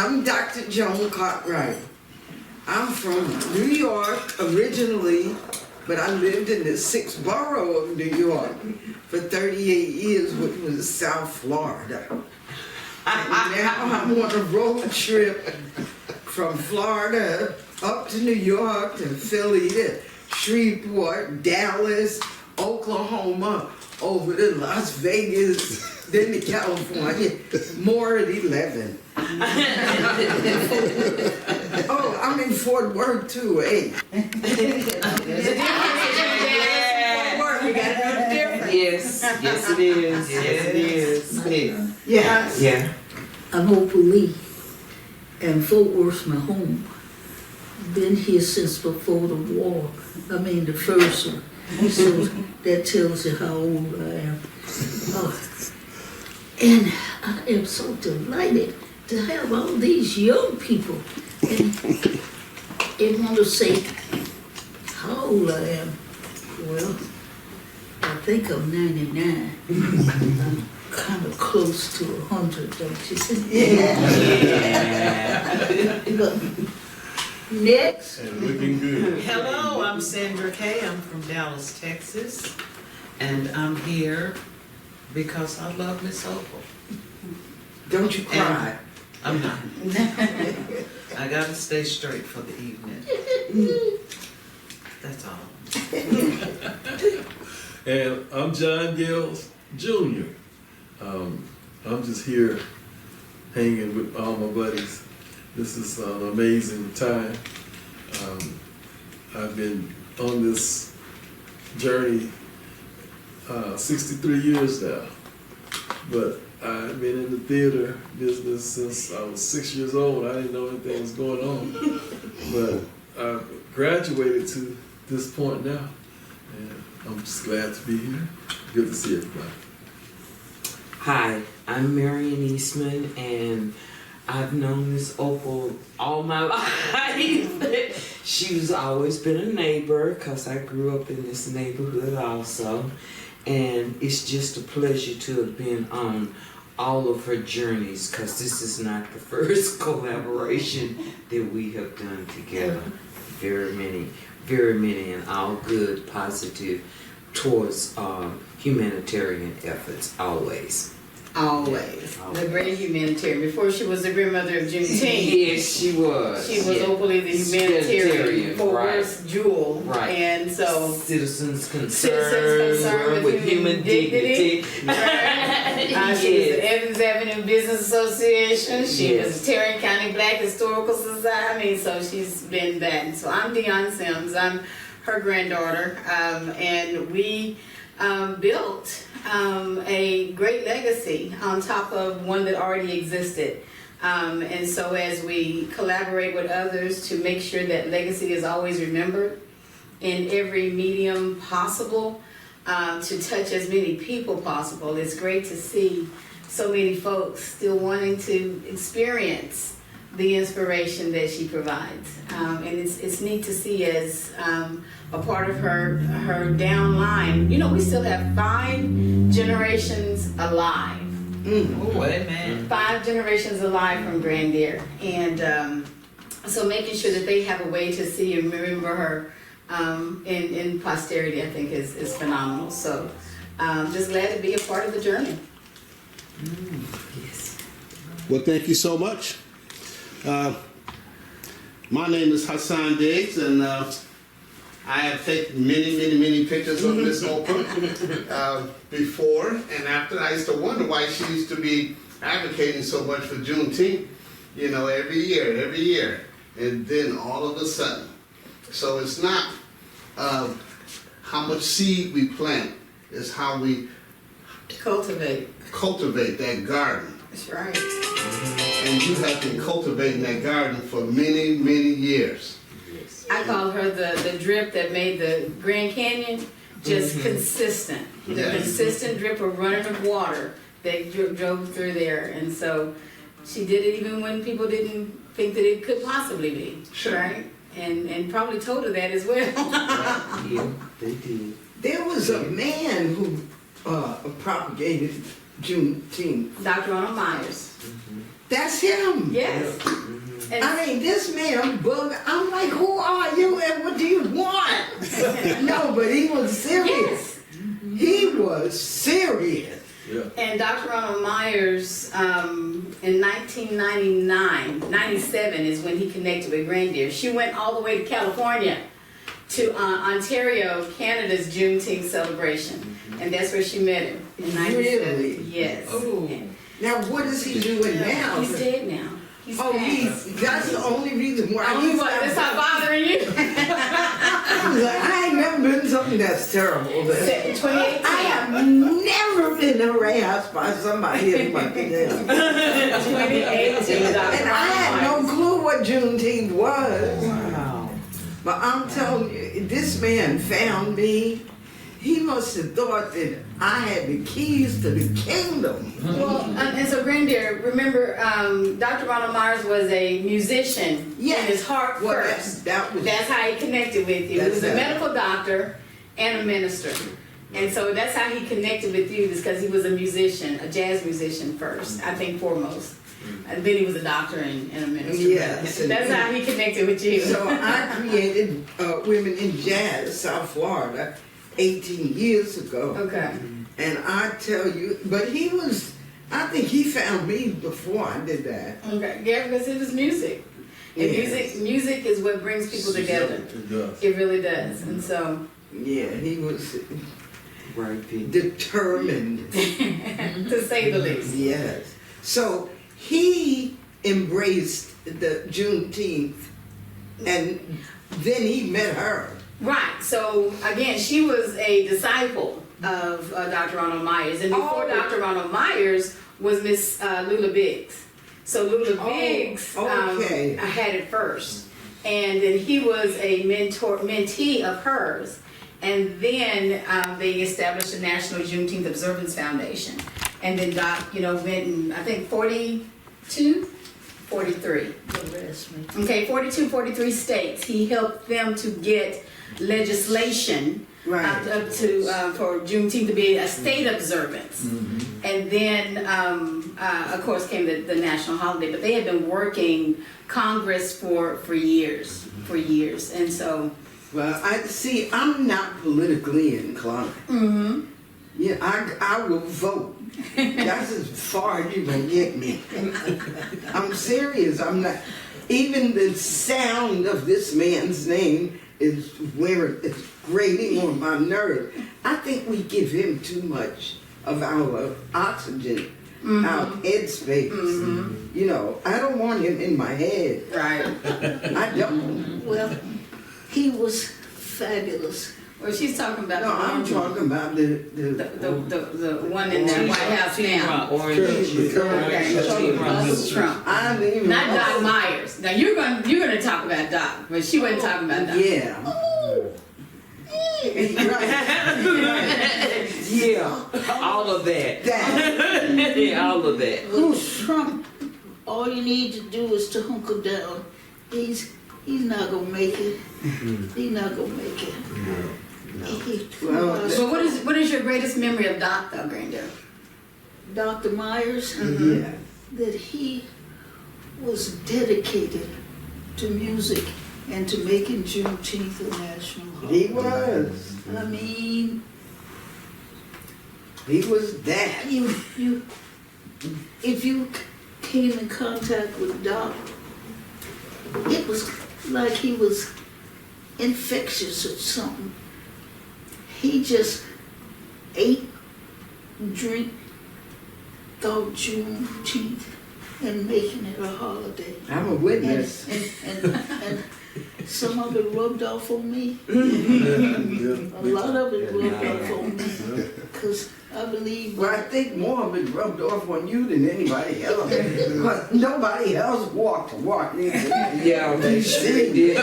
I'm Dr. Joan Cartwright. I'm from New York originally, but I lived in the 6th borough of New York for 38 years, which was South Florida. And now I'm on a road trip from Florida up to New York to Philly to Shreveport, Dallas, Oklahoma, over to Las Vegas, then to California, more at 11. Oh, I'm in Fort Worth too, hey. Yes, yes it is, yes it is. Yeah. Yeah. I'm Opal Lee, and Fort Worth's my home. Been here since before the war. I mean the first one. So that tells you how old I am. Oh. And I am so delighted to have all these young people. And they want to say how old I am. Well, I think I'm 99. I'm kind of close to 100, don't you think? Yeah. But next. And looking good. Hello, I'm Sandra Kay. I'm from Dallas, Texas. And I'm here because I love Miss Opal. Don't you cry. I'm not. I gotta stay straight for the evening. That's all. And I'm John Gales Jr. I'm just here hanging with all my buddies. This is an amazing time. I've been on this journey 63 years now, but I've been in the theater business since I was 6 years old. I didn't know anything was going on, but I graduated to this point now, and I'm just glad to be here. Good to see everybody. Hi, I'm Marion Eastman, and I've known Miss Opal all my life. She's always been a neighbor because I grew up in this neighborhood also. And it's just a pleasure to have been on all of her journeys because this is not the first collaboration that we have done together. Very many, and all good, positive towards humanitarian efforts, always. Always. The great humanitarian. Before she was the grandmother of Juneteenth. Yes, she was. She was openly the humanitarian for right. Worth's Jewel. Right. And so Citizens concerned with human dignity. Right. She was the Evans Avenue Business Association. She was the Tarrant County Black Historical Society. I mean, so she's been that. And so I'm Dionne Sims. I'm her granddaughter. And we built a great legacy on top of one that already existed. And so as we collaborate with others to make sure that legacy is always remembered in every medium possible, to touch as many people possible, it's great to see so many folks still wanting to experience the inspiration that she provides. And it's neat to see as a part of her downline. You know, we still have 5 generations alive. Oh, amen. 5 generations alive from Grandier. And so making sure that they have a way to see and remember her in posterity, I think is phenomenal. So just glad to be a part of the journey. Yes. Well, thank you so much. My name is Hassan Diggs, and I have taken many pictures of Miss Opal before and after. I used to wonder why she used to be advocating so much for Juneteenth, you know, every year. And then all of a sudden. So it's not how much seed we plant, it's how we cultivate that garden. That's right. And you have been cultivating that garden for many years. I call her the drip that made the Grand Canyon just consistent. The consistent drip of running of water that drove through there. And so she did it even when people didn't think that it could possibly be. Sure. Right? And probably told her that as well. Yeah, they did. There was a man who propagated Juneteenth. Dr. Ronald Myers. That's him. Yes. And I mean, this man bug. I'm like, who are you and what do you want? No, but he was serious. yes. He was serious. Yeah. And Dr. Ronald Myers, in 1999, 97 is when he connected with Grandier. She went all the way to California to Ontario, Canada's Juneteenth celebration. And that's where she met him in 97. Really? Yes. Oh. Now, what is he doing now? He's dead now. He's Oh, passed. that's the only reason why Only he's what? That's not bothering you? I was like, I ain't never been something that's terrible. But 2018. I have never been harassed by somebody like them. 2018. And I had no clue what Juneteenth was. Wow. But I'm telling you, this man found me. He must have thought that I had the keys to the kingdom. Well, and so Grandier, remember, Dr. Ronald Myers was a musician in his heart Well, first. that was. That's how he connected with you. He That's was a it. medical doctor and a minister. And so that's how he connected with you, is because he was a musician, a jazz musician first, I think foremost. And then he was a doctor and a minister. Yes. That's how he connected with you. So I created Women in Jazz, South Florida, 18 years ago. Okay. And I tell you, but he was, I think he found me before I did that. Okay. Yeah, because it was music. And Yes. music is what brings people together. It does. It really does. And so, Yeah, he was Right there. determined. to say the least. Yes. So he embraced the Juneteenth, and then he met her. Right. So again, she was a disciple of Dr. Ronald Myers, and before Oh. Dr. Ronald Myers was Miss Lula Biggs. So Lula Oh, Biggs okay. had it first, and then he was a mentee of hers, and then they established the National Juneteenth Observance Foundation, and then Doc, went in I think 42, 43. Harass me. Okay, 42, 43 states. He helped them to get legislation Right. for Juneteenth to be a state observance. And then, of course, came the national holiday. But they had been working Congress for years, and so. Well, I'm not politically inclined. Mm-hmm. Yeah, I will vote. That's as far as you can get me. I'm serious. I'm not. Even the sound of this man's name is where it's grating on my nerve. I think we give him too much of our oxygen, our headspace. I don't want him in my head. Right. I don't. Well, he was fabulous. Well, she's talking about No, the I'm orange talking about the the one in the White House now. Orange. Okay. Trump. I don't even Not Doc Myers. Now you're gonna talk about Doc, but she wasn't talking about Doc. Yeah. Right. Yeah, all of that. That. Yeah, all of that. Who's Trump? All you need to do is to hunker down. He's not gonna make it. He's not gonna make it. Well, So what is your greatest memory of Doc, though, Granddad? Dr. Myers, Yeah. that he was dedicated to music and to making Juneteenth a national holiday. He was. I mean, He was that. if you came in contact with Doc, it was like he was infectious or something. He just ate, drink, thought Juneteenth and making it a holiday. I'm a witness. And some of it rubbed off on me. Yeah. A lot of it rubbed off on me. Because I believe Well, I think more of it rubbed off on you than anybody else. Because nobody else walked Yeah, they sure did.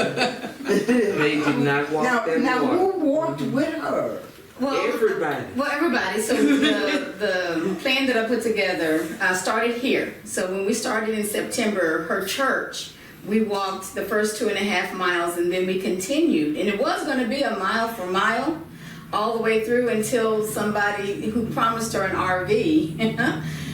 They did not walk that Now, walk. who walked with her? Everybody. Well, everybody. So the plan that I put together started here. So when we started in September, her church, we walked the first 2.5 miles, and then we continued. And it was going to be a mile for mile, all the way through until somebody who promised her an RV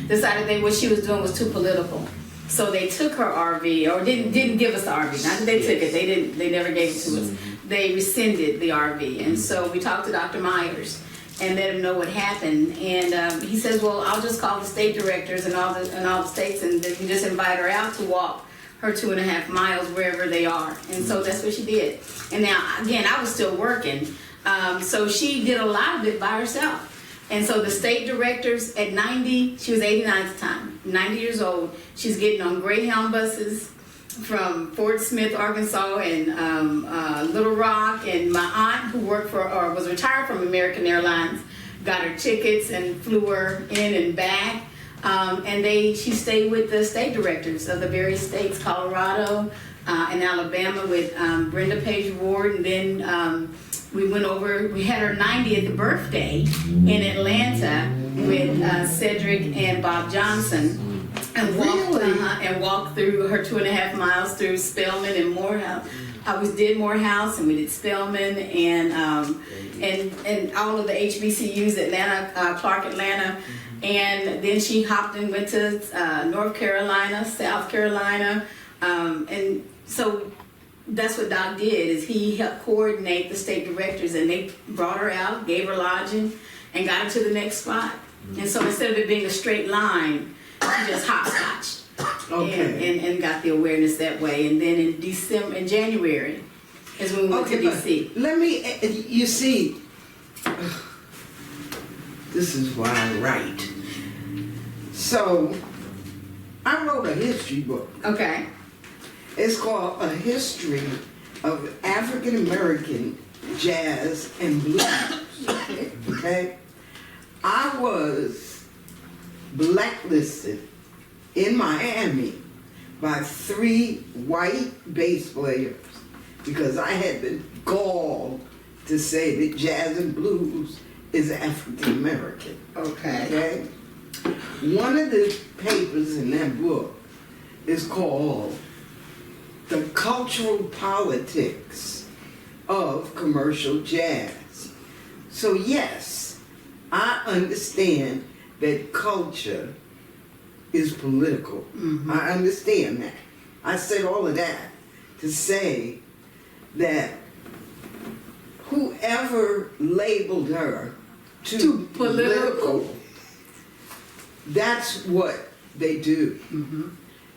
decided that what she was doing was too political. So they took her RV, or didn't give us the RV. Not that they took it. They never gave it to us. They rescinded the RV, and so we talked to Dr. Myers and let him know what happened. And he says, well, I'll just call the state directors and all the states, and they can just invite her out to walk her 2.5 miles wherever they are. And so that's what she did. And now, again, I was still working, so she did a lot of it by herself. And so the state directors at 90, she was 89 at the time, 90 years old, she's getting on Greyhound buses from Fort Smith, Arkansas, and Little Rock. And my aunt, who worked for, or was retired from American Airlines, got her tickets and flew her in and back. And she stayed with the state directors of the various states, Colorado and Alabama, with Brenda Page Ward. And then we went over, we had her 90th birthday in Atlanta with Cedric and Bob Johnson. And walked through her 2.5 miles through Spelman and Morehouse. We did Morehouse and we did Spelman and all of the HBCUs, Atlanta, Clark Atlanta. And then she hopped and went to North Carolina, South Carolina. And so that's what Doc did, is he helped coordinate the state directors, and they brought her out, gave her lodging, and got her to the next spot. And so instead of it being a straight line, she just hopscotched and got the awareness that way. And then in January is when we went to DC. Let me, you see, this is why I write. So, I wrote a history book. Okay. It's called A History of African American Jazz and Blues. Okay? I was blacklisted in Miami by 3 white bass players because I had the gall to say that jazz and blues is African American. Okay? One of the papers in that book is called The Cultural Politics of Commercial Jazz. So yes, I understand that culture is political. I understand that. I said all of that to say that whoever labeled her too political, that's what they do.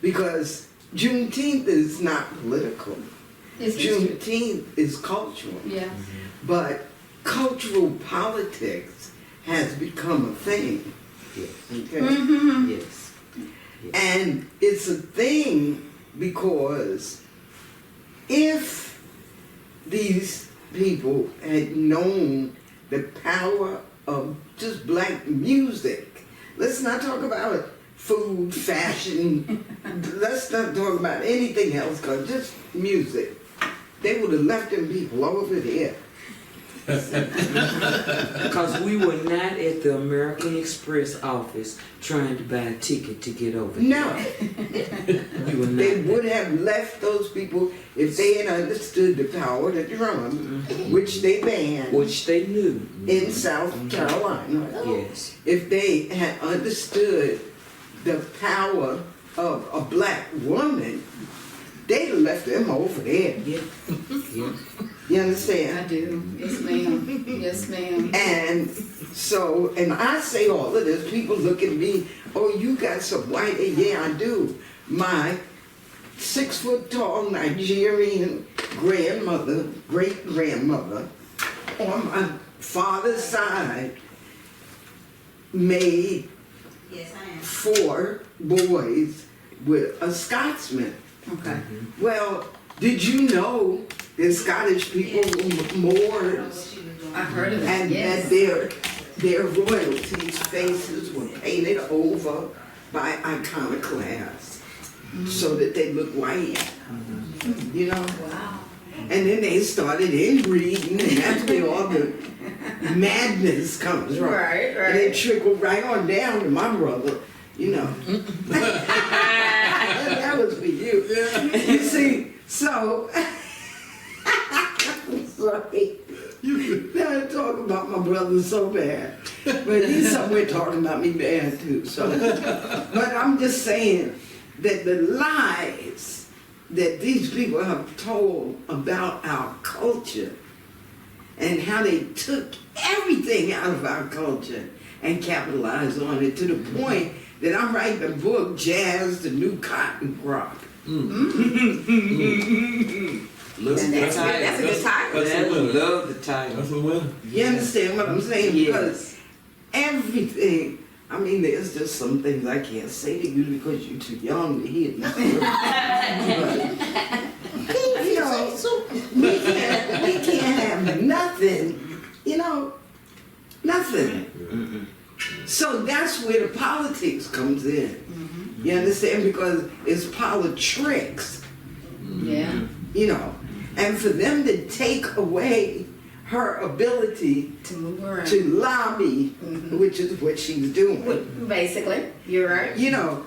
Because Juneteenth is not political. Juneteenth is cultural. Yeah. But cultural politics has become a thing. Yes. Okay? Yes. And it's a thing because if these people had known the power of just black music, let's not talk about food, fashion, let's not talk about anything else, because just music, they would have left them people over there. Because we were not at the American Express office trying to buy a ticket to get over here. No. We were not They there. would have left those people if they had understood the power of the drum, which they banned Which they knew. in South Carolina. Yes. If they had understood the power of a black woman, they'd have left them over there. Yeah. Yeah. You I understand? do. Yes, ma'am. Yes, ma'am. And so, and I say all of this, people look at me, oh, you got some white, yeah, I do. My 6 foot tall Nigerian grandmother, great grandmother, on my father's side, made 4 boys with a Scotsman. Okay. Well, did you know that Scottish people were Moors? I've heard of that. And Yes. that their royalties' faces were painted over by iconoclasts so that they look white. You know? Wow. And then they started inbreeding, and that's where all the madness comes from. Right, right. And it trickled right on down to my brother, you know. That was for you. You see, so, sorry. Now I talk about my brother so bad, but he's somewhere talking about me bad too. So, but I'm just saying that the lies that these people have told about our culture and how they took everything out of our culture and capitalized on it to the point that I'm writing a book, Jazz, the New Cotton Crop. Look at the That's a good title. That's a winner. Love the title. That's a winner. You understand what I'm saying? Because everything, I mean, there's just some things I can't say to you because you're too young to hear this. But, you know, we can't have nothing, you know, nothing. So that's where the politics comes in. You understand? Because it's politics, Yeah. you know. And for them to take away her ability To move around. to lobby, which is what she's doing. Basically, you're right. You know,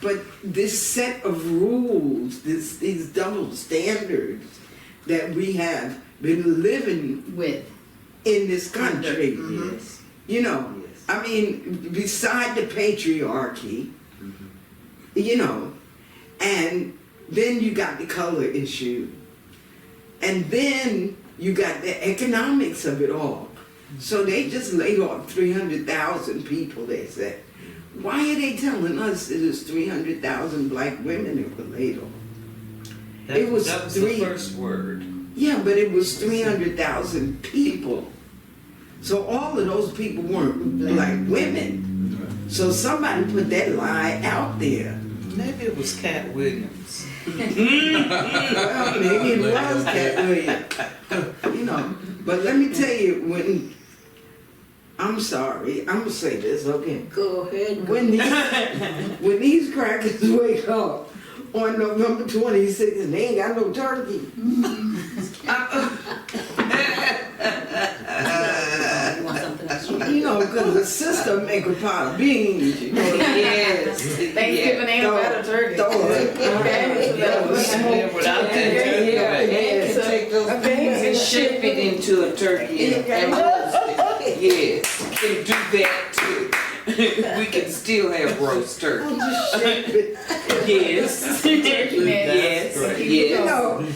but this set of rules, these double standards that we have been living With. in this country, Yes. you know, Yes. I mean, beside the patriarchy, you know, and then you got the color issue, and then you got the economics of it all. So they just laid off 300,000 people, they said. Why are they telling us it was 300,000 black women that were laid off? It was that was three- the first word. Yeah, but it was 300,000 people. So all of those people weren't black women. So somebody put that lie out there. Maybe it was Cat Williams. Well, maybe it was Cat Williams. You know, but let me tell you, I'm sorry, I'm gonna say this, okay? Go ahead. When these crackers wake up on November 26th and they ain't got no turkey. You want something else? You know, because the sister make a pot of beans, you know. Yes. Thanksgiving ain't about a turkey. Throw it. Okay. Yeah, without that turkey, Yeah, and can take those beans and shape it into a turkey and roast it. Yes, can do that too. We can still have roast turkey. Just shape it. Yes. Turkey man. Yes. You Yes. know,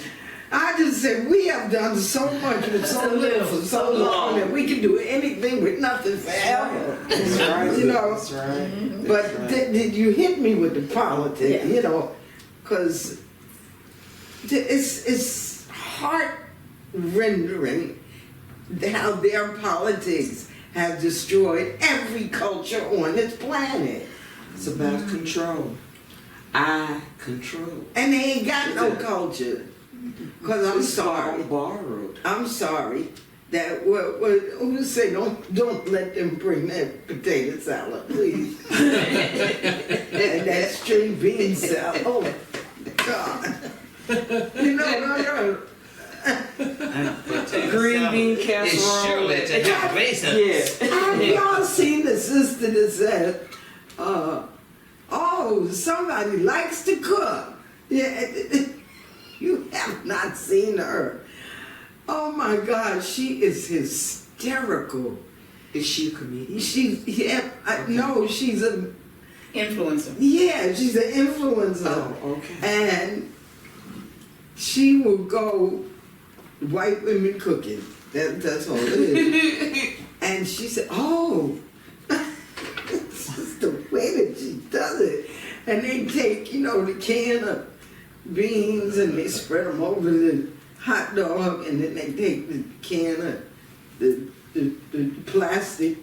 I just said we have done so much with so little for so long that we can do anything with nothing forever. That's right. You know, That's right. but did you hit me with the politics? Yeah. You know, because it's heart rendering how their politics have destroyed every culture on this planet, It's about control. I control. and they ain't got no culture. Because I'm It's all sorry. borrowed. I'm sorry that who say don't let them bring that potato salad, please. And that string bean salad. Oh God. You know, Green bean It's casserole. surely to have raisins. Yes. have y'all seen the sister that said, oh, somebody likes to cook? Yeah, you have not seen her. Oh my God, she is hysterical. Is she a comedian? No, she's a, Influencer. yeah, she's an influencer. Oh, okay. And she will go white women cooking. That's all it is. And she said, oh, this is the way that she does it. And they take, the can of beans and they spread them over the hot dog, and then they take the can of the plastic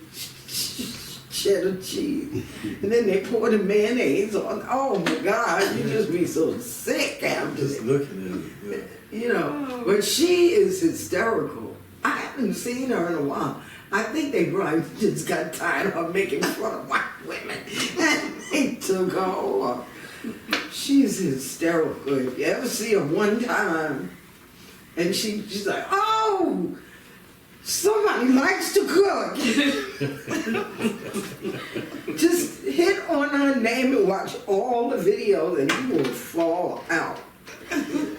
cheddar cheese, and then they pour the mayonnaise on. Oh my God, you just be so sick after Just it. looking at it. But she is hysterical. I haven't seen her in a while. I think they probably just got tired of making fun of white women and they took her over. She's hysterical. If you ever see her one time, and she's like, oh, somebody likes to cook. Just hit on her name and watch all the videos and you will fall out.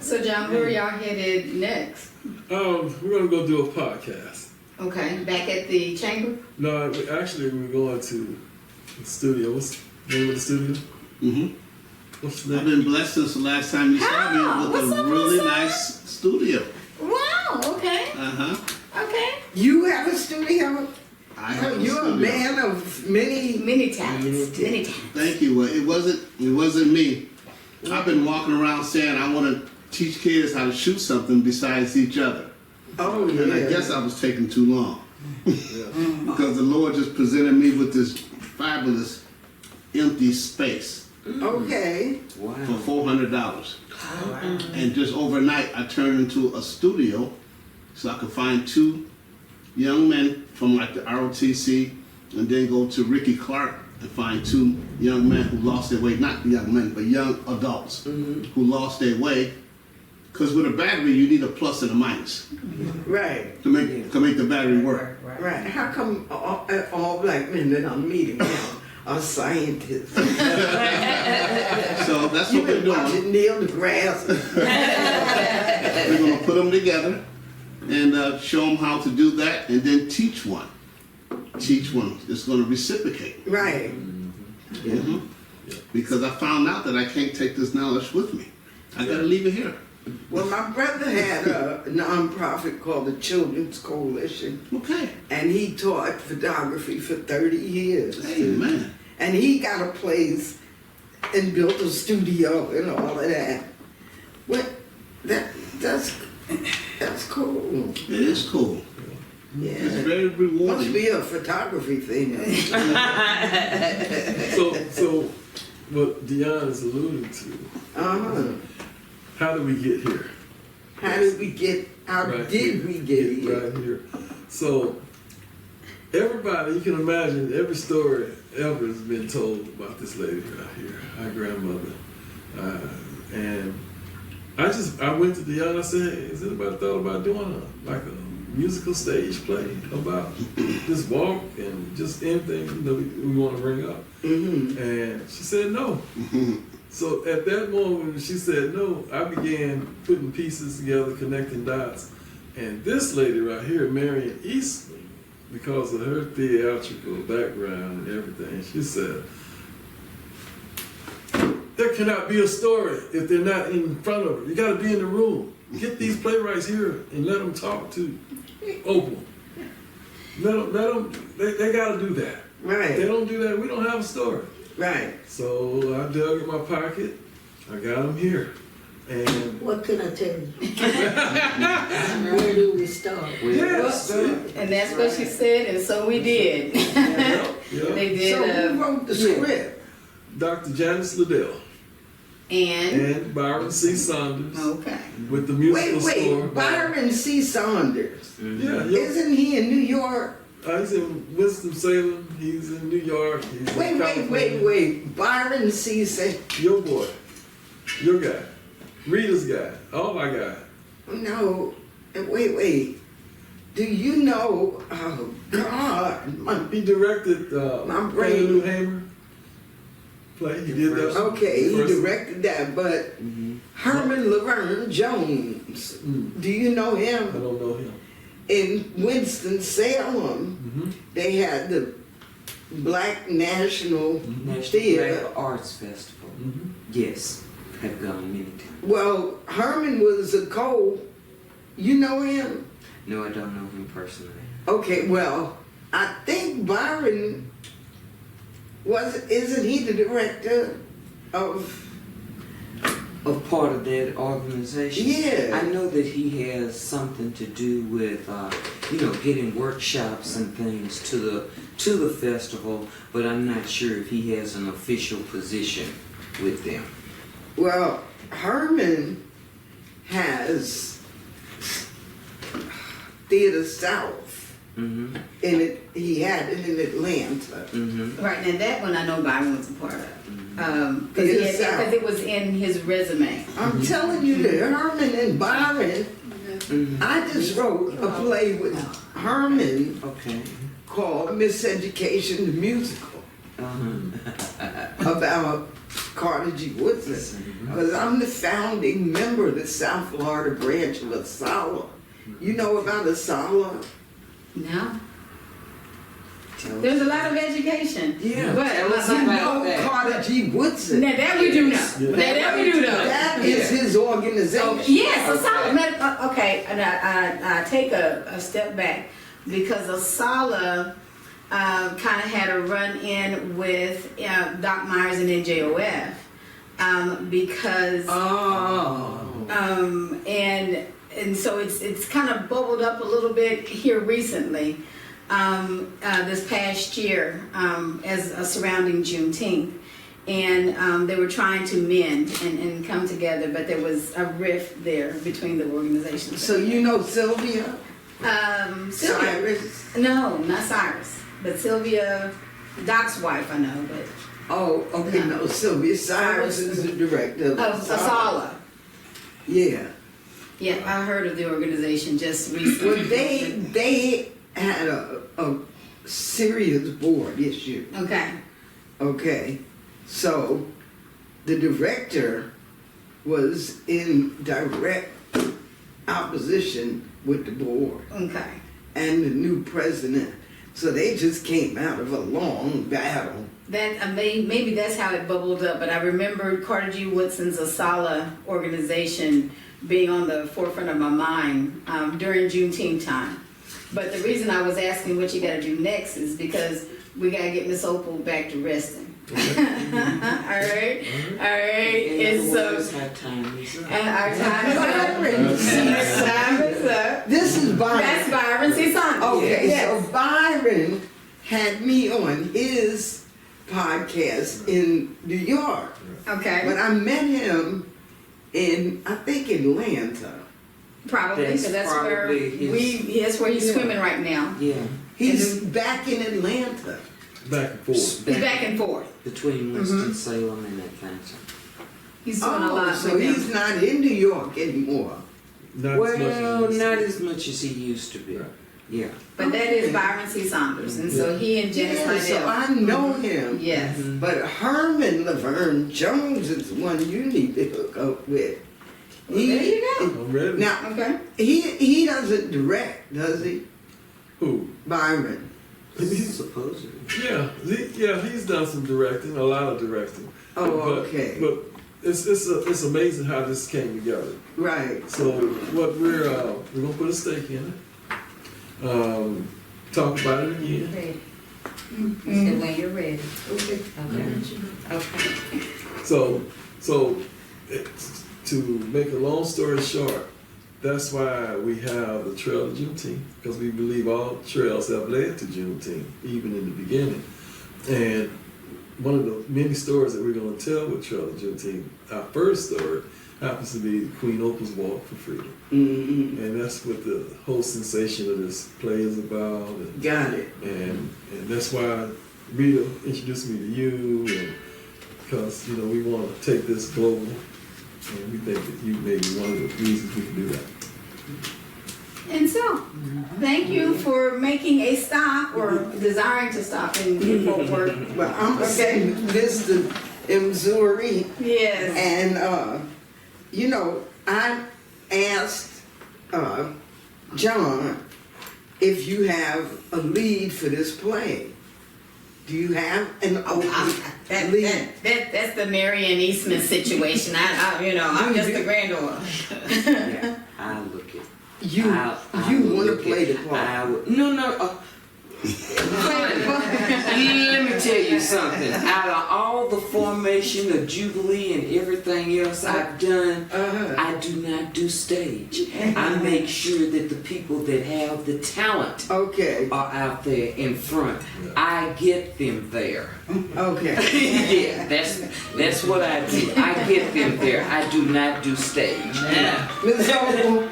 So John, where are y'all headed next? We're gonna go do a podcast. Okay, back at the chamber? No, we're going to the studio. What's the name of the studio? What's I've that? been blessed since the last time you saw How? me with What's a up, really what's up? nice studio. Wow, okay, okay. You have a studio? I have a You're a studio. man of many. Many talents, many talents. Thank you. Well, it wasn't me. I've been walking around saying I want to teach kids how to shoot something besides each other. Oh, And I yeah. guess I was taking too long. Because the Lord just presented me with this fabulous empty space Okay. for Wow. $400. And just overnight, I turned into a studio so I could find two young men from like the ROTC and then go to Ricky Clark and find two young men who lost their way, not young men, but young adults who lost their way. Because with a battery, you need a plus and a minus Right. to make the battery work. Right. How come all black men that I'm meeting now are scientists? So that's You've what we're been doing. watching Neil deGrasse. We're going to put them together and show them how to do that and then teach one. Teach one that's going to reciprocate. Right. Mhm. Because I found out that I can't take this knowledge with me. I got to leave it here. Well, my brother had a nonprofit called the Children's Coalition, Okay. and he taught photography for 30 years. Amen. And he got a place and built a studio and all of that. What? That's cool. It is cool. It's Yeah. very Must rewarding. be a photography thing. So what Dion is alluding to, Uh-huh. how did we get here? How did we get here? Right here. So everybody, you can imagine every story ever has been told about this lady right here, our grandmother. And I went to Dion, I said, has anybody thought about doing like a musical stage play about this walk and just anything we want to bring up? Mm-hmm. And she said no. So at that moment when she said no, I began putting pieces together, connecting dots. And this lady right here, Marion Eastman, because of her theatrical background and everything, she said, there cannot be a story if they're not in front of her. You gotta be in the room. Get these playwrights here and let them talk to Opal. Let them, they gotta do that. If they Right, don't do that, we don't have a story. right. So I dug in my pocket, I got them here. And What can I tell you? Where do we start? yes, And that's what she said, and so we did. yeah. They did, So who wrote the script? Dr. Janice Liddell and, and Byron C. Saunders okay. with the musical score. Wait, Byron C. Saunders. Yeah, Isn't he in New York? he's in Winston-Salem, he's in New York, he's in California. Wait. Byron C. Saunders. Your boy, your guy, Rita's guy, all my guy. No, wait. Do you know, oh God, He directed My Play brain. the New Hammer play, he did that. okay, he First- directed that, but Herman Laverne Jones, Mm, do you know I him? don't know him. In Winston-Salem, they had the Black National National Theater. Black Arts Festival. Mhm. Yes, have gone many times. Well, Herman was a you know him? No, I don't know him personally. Okay, well, I think Byron isn't he the director of, Part of that organization. Yeah. I know that he has something to do with, getting workshops and things to the festival, but I'm not sure if he has an official position with them. well, Herman has Theater South, Mm-hmm. he had it in Atlanta. Mm-hmm. Right, now that one I know Byron was a part of. Yes, Because it was in his resume. I'm telling you that Herman and Byron, Mm-hmm. I just wrote a play with Herman Okay. called Miseducation the Musical Uh-huh. about Carter G. Woodson. Because I'm the founding member of the South Florida branch of ASALA. You know about ASALA? No? There's a lot of education. Yeah, But tell us You about know that. Carter G. Woodson. now that we do know. Yeah. Now that we do know. That is his organization. Yes, Okay. Asala. Okay, and I take a step back because Asala kind of had a run-in with Doc Myers and NJOF because Oh. and so it's kind of bubbled up a little bit here recently, this past year, as surrounding Juneteenth. And they were trying to mend and come together, but there was a rift there between the organizations. So you know Sylvia? Sylvia, Cyrus? no, not Cyrus, but Sylvia, Doc's wife, I know, but Oh, okay, no, Sylvia Cyrus is the director of Asala. Yeah. Yeah, I heard of the organization just recently. Well, they had a serious board issue. Okay. Okay, so the director was in direct opposition with the board Okay. and the new president. So they just came out of a long battle. That maybe that's how it bubbled up, but I remember Carter G. Woodson's Asala organization being on the forefront of my mind during Juneteenth time. But the reason I was asking what you got to do next is because we got to get Miss Opal back to resting. All right. And so our time is up. and our time is up. Our time is up. This is Byron. That's Byron C. Saunders. Okay, Yes. so Byron had me on his podcast in New York. Okay. But I met him in, I think, Atlanta. Probably, because that's where probably that's where he's swimming right now. Yeah, He's back in Atlanta. Back and forth. He's back and forth. between Winston-Salem and Atlanta. He's doing a lot So with he's them. not in New York anymore. Not as much Well, as not as much as he used to be. Right. Yeah. But that is Byron C. Saunders, and so he and Janice Yeah, so Lydell. I know him. Yes. Mhm. But Herman Laverne Jones is the one you need to hook up with. Well, there you go. I'm ready. Now, Okay. he doesn't direct, does he? Who? Byron. Supposedly. He's done some directing, a lot of directing. Oh, But- okay. But it's amazing how this came together. Right. So what we're gonna put a stake in it. Talk about it again. Ready. Mm-hmm. When you're ready. Okay. Okay. So to make a long story short, that's why we have the Trail of Juneteenth, because we believe all trails have led to Juneteenth, even in the beginning. And one of the many stories that we're going to tell with Trail of Juneteenth, our first story, happens to be Queen Opal's Walk for Freedom. Mm-hmm. And that's what the whole sensation of this play is about. Got it. And that's why Rita introduced me to you, and because we want to take this global, and we think that you may be one of the reasons we can do that. And so, thank you for making a stop or desiring to stop in Fort Worth. Well, I'm Okay. listed in Missouri, Yes. and I asked John if you have a lead for this play. Do you have an lead? That's the Marian Eastman situation. I'm just the granddaughter. Yeah. I look at. You want to play the part? No. Let me tell you something. Out of all the formation of Jubilee and everything else I've done, I do not do stage. I make sure that the people that have the talent Okay. are out there in front. I get them there. Okay. Yeah, that's what I do. I get them there. I do not do stage. Yeah. Ms. Opal,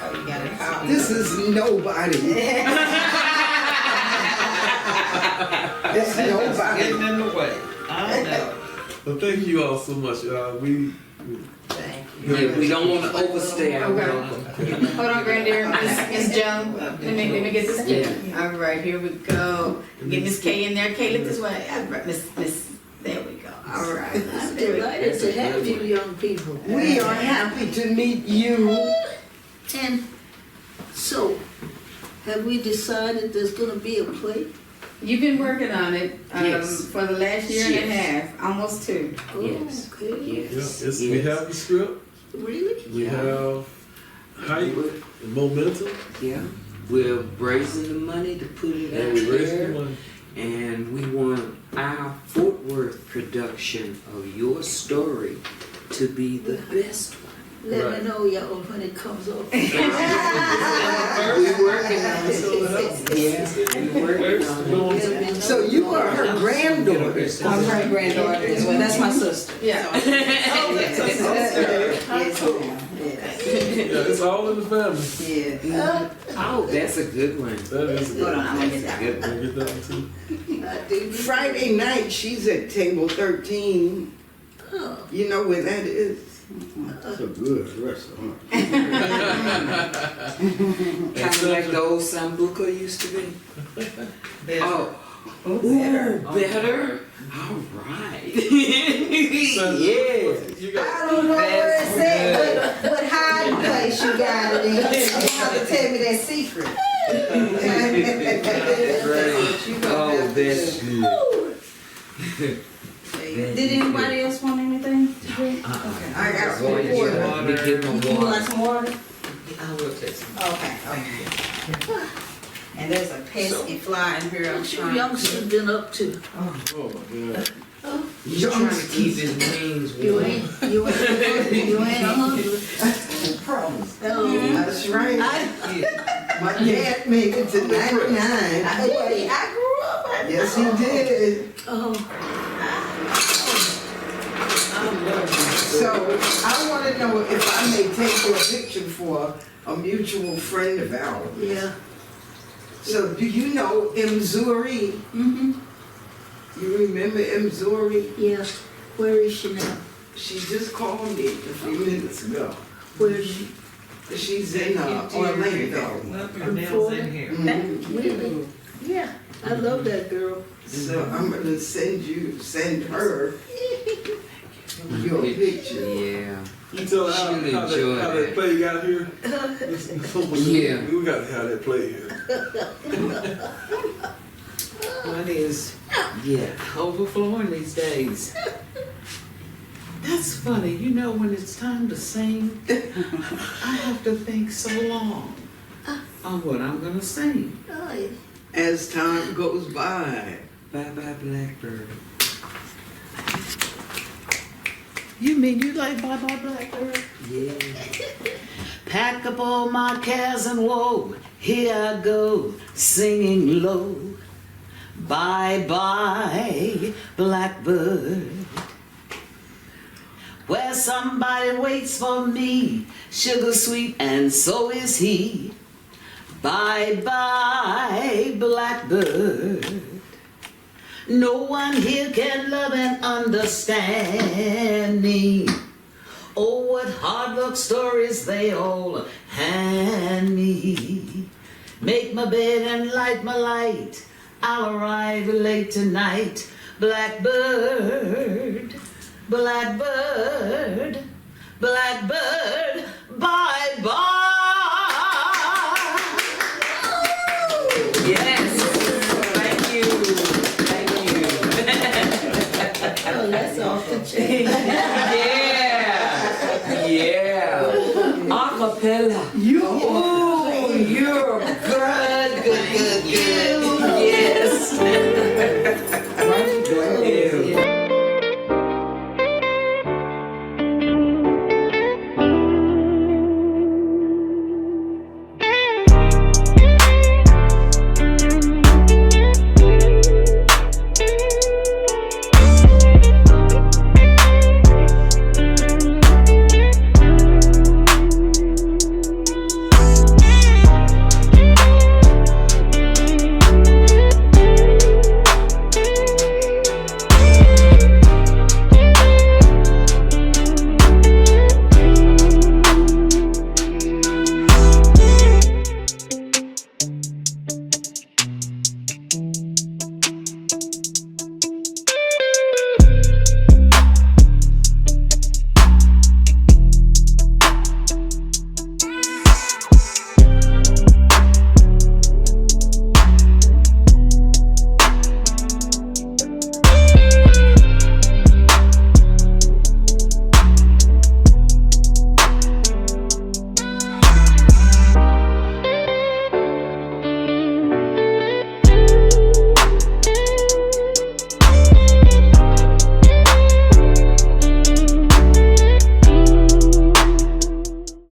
Oh, you got it. Oh. this is nobody. It's Getting nobody. in the way. I know. Well, thank you all so much. Thank you. Yeah, we don't want to overstay our Okay. welcome. Hold on, Granddaddy. Miss Joan. Let me get this key. All right, here we go. Get Miss K in there. K, look this way. All right, Miss. There we go. All right. I'm delighted to have you young people. We are happy to meet you. And so, have we decided there's gonna be a play? You've been working on it Yes. for the last year and a Yes. half, almost 2. Yes. Oh, okay. Yeah, Yes. it's, yes. we have the script, Really? we have height and momentum, Yeah. We're raising the money to put it and out we're raising there. the money. And we want our Fort Worth production of your story to be the best one. Let Right. me know, y'all, when it comes up. We're working on it. Yeah, we're working on it. So you are her granddaughter. I'm her granddaughter as well. That's my sister. Yeah. Yeah, it's all in the family. Yeah. Oh, that's a good one. That is a good Hold on, one. I'm gonna get that. Good one. Can I get that one too? Friday night, she's at table 13. Oh, You know where that is? That's a good restaurant. Kind of like the old Sambuca used to be. Better. Oh, ooh, better. All right. Yeah. You got, I don't know where it's at, but what hiding place you got it in. You have to tell me that secret. Oh, that's good. Did anybody else want anything to drink? I got some Boy, water. we give them You want water. some water? I will take some. Okay, okay. And there's a pesky fly in here I'm what your trying youngster to. been up to? oh my God. He's trying to keep his wings You warm. ain't hungry. Promise. Oh, That's right. My dad made it to 99. Hey, I grew up. I Yes, he did. oh, So I want to know if I may take your picture for a mutual friend of ours. yeah. So do you know Mzuri? Mm-hmm. You remember Mzuri? Yeah. Where is she now? She just called me a few minutes ago. Where is she? She's in Orlando. Look, Cornell's in here. Mhm. Really? Yeah. I love that girl. So I'm gonna send her your picture. Yeah. You tell her how, She'll enjoy how that. that play got here? Yeah. We got to have that play here. Money is Yeah. overflowing these days. That's funny, you know, when it's time to sing, I have to think so long on what I'm gonna sing. Oh, yeah. As time goes by. Bye bye, Blackbird. You mean you like Bye Bye Blackbird? Yeah. Pack up all my cares and woe, here I go, singing low. Bye bye, blackbird. Where somebody waits for me, sugar sweet, and so is he. Bye bye, blackbird. No one here can love and understand me. Oh, what hard luck stories they all hand me. Make my bed and light my light. I'll arrive late tonight. Blackbird, blackbird, blackbird, bye bye. Yes. Thank you. Thank you. Oh, that's off the chain. Yeah. Yeah. Acapella. You are